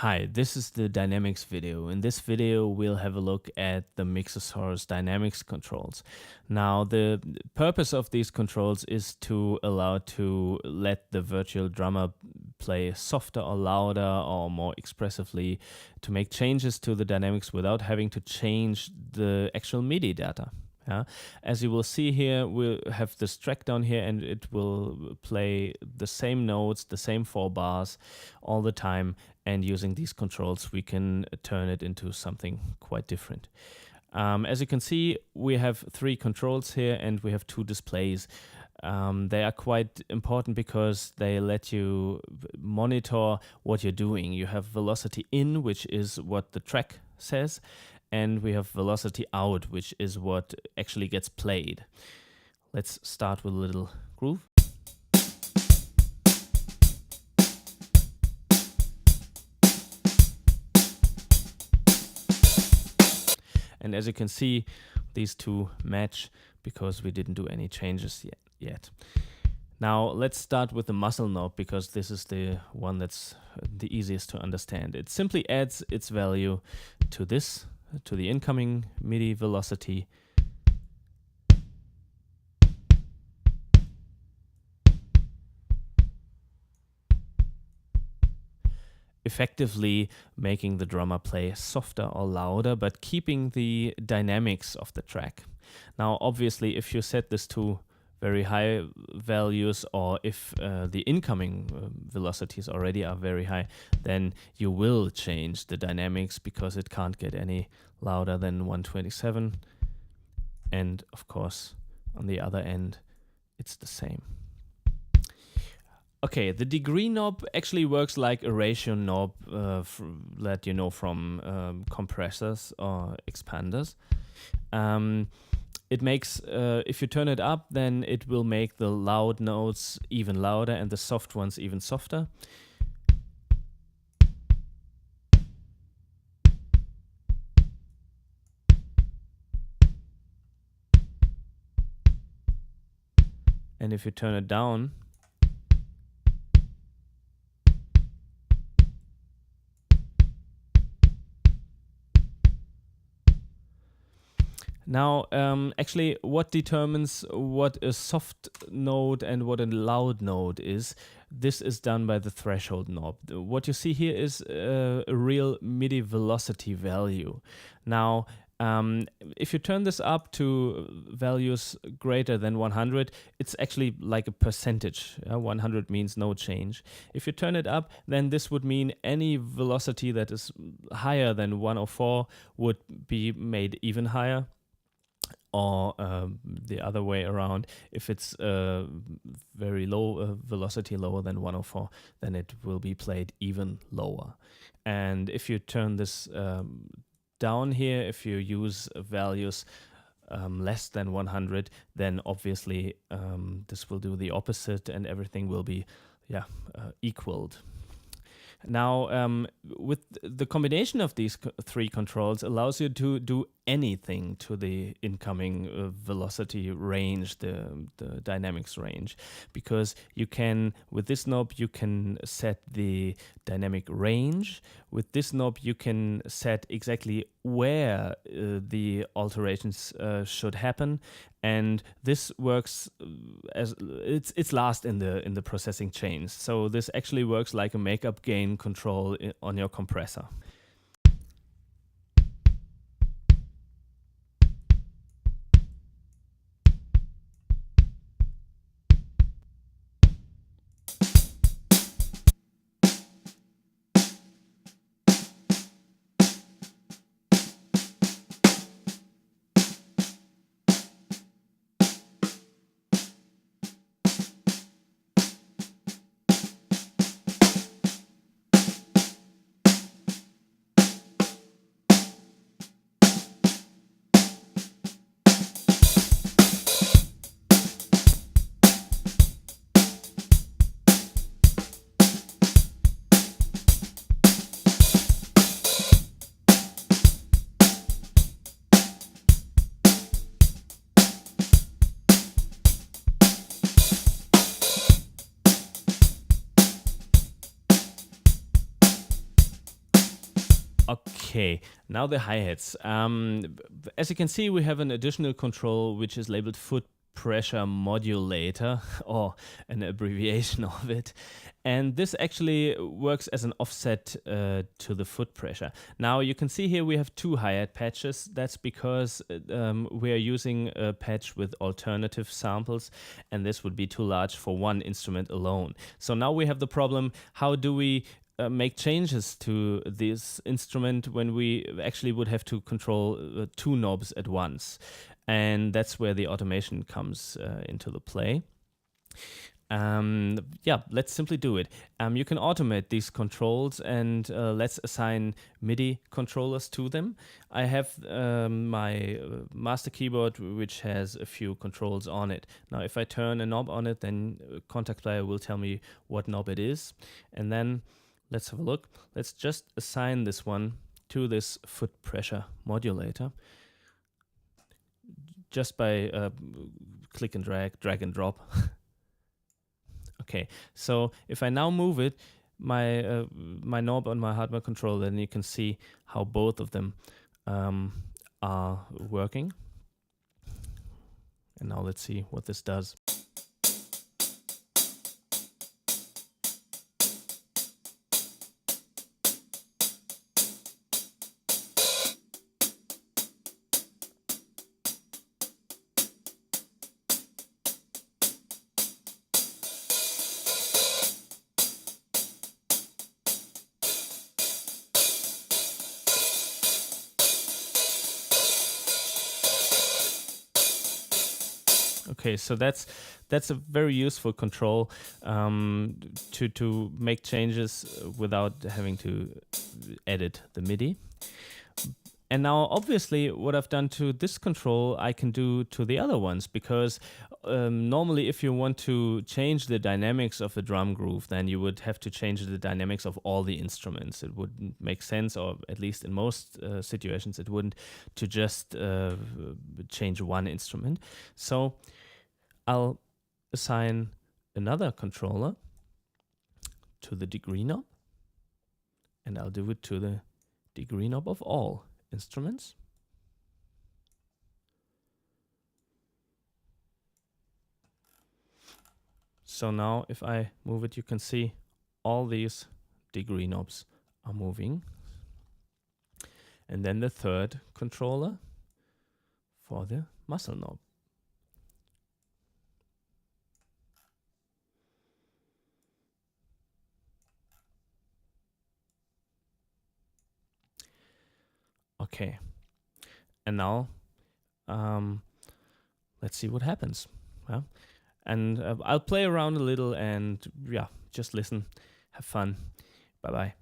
Hi, this is the dynamics video. In this video, we'll have a look at the MIXOSAURUS dynamics controls. Now, the purpose of these controls is to allow to let the virtual drummer play softer or louder or more expressively, to make changes to the dynamics without having to change the actual MIDI data. Yeah. As you will see here, we'll have this track down here and it will play the same notes, the same 4 bars all the time. And using these controls, we can turn it into something quite different. As you can see, we have 3 controls here and we have 2 displays. They are quite important because they let you monitor what you're doing. You have velocity in, which is what the track says, and we have velocity out, which is what actually gets played. Let's start with a little groove. And as you can see, these two match because we didn't do any changes yet. Now let's start with the muzzle knob, because this is the one that's the easiest to understand. It simply adds its value to this, to the incoming MIDI velocity. Effectively making the drummer play softer or louder, but keeping the dynamics of the track. Now, obviously, if you set this to very high values, or if the incoming velocities already are very high, then you will change the dynamics because it can't get any louder than 127. And of course, on the other end, it's the same. Okay, the degree knob actually works like a ratio knob that you know from compressors or expanders. It makes, if you turn it up, then it will make the loud notes even louder and the soft ones even softer. And if you turn it down, now, actually, what determines what a soft note and what a loud note is, this is done by the threshold knob. What you see here is a real MIDI velocity value. Now, if you turn this up to values greater than 100, it's actually like a percentage. 100 means no change. If you turn it up, then this would mean any velocity that is higher than 104 would be made even higher. Or the other way around, if it's very low velocity, lower than 104, then it will be played even lower. And if you turn this down here, if you use values less than 100, then obviously this will do the opposite and everything will be equaled. Now, with the combination of these 3 controls allows you to do anything to the incoming velocity range, the dynamics range, because you can, with this knob, you can set the dynamic range. With this knob, you can set exactly where the alterations should happen, and this works as it's last in the processing chain. So this actually works like a makeup gain control on your compressor. Okay, now the hi-hats. As you can see, we have an additional control which is labeled foot pressure modulator, or an abbreviation of it. And this actually works as an offset to the foot pressure. Now you can see here we have two hi-hat patches. That's because we are using a patch with alternative samples, and this would be too large for one instrument alone. So now we have the problem, how do we make changes to this instrument when we actually would have to control two knobs at once? And that's where the automation comes into the play. Yeah, let's simply do it. You can automate these controls, and let's assign MIDI controllers to them. I have my master keyboard, which has a few controls on it. Now, if I turn a knob on it, then Contact Player will tell me what knob it is. And then let's have a look. Let's just assign this one to this foot pressure modulator, just by click and drag and drop. Okay, so if I now move it, my knob on my hardware controller, then you can see how both of them are working. And now let's see what this does. Okay, so that's a very useful control to make changes without having to edit the MIDI. And now, obviously, what I've done to this control, I can do to the other ones, because normally if you want to change the dynamics of a drum groove, then you would have to change the dynamics of all the instruments. It wouldn't make sense, or at least in most situations, it wouldn't, to just change one instrument. So I'll assign another controller to the degree knob, and I'll do it to the degree knob of all instruments. So now if I move it, you can see all these degree knobs are moving. And then the third controller for the muzzle knob. Okay, and now let's see what happens. Yeah. And I'll play around a little, and yeah, just listen, have fun. Bye-bye.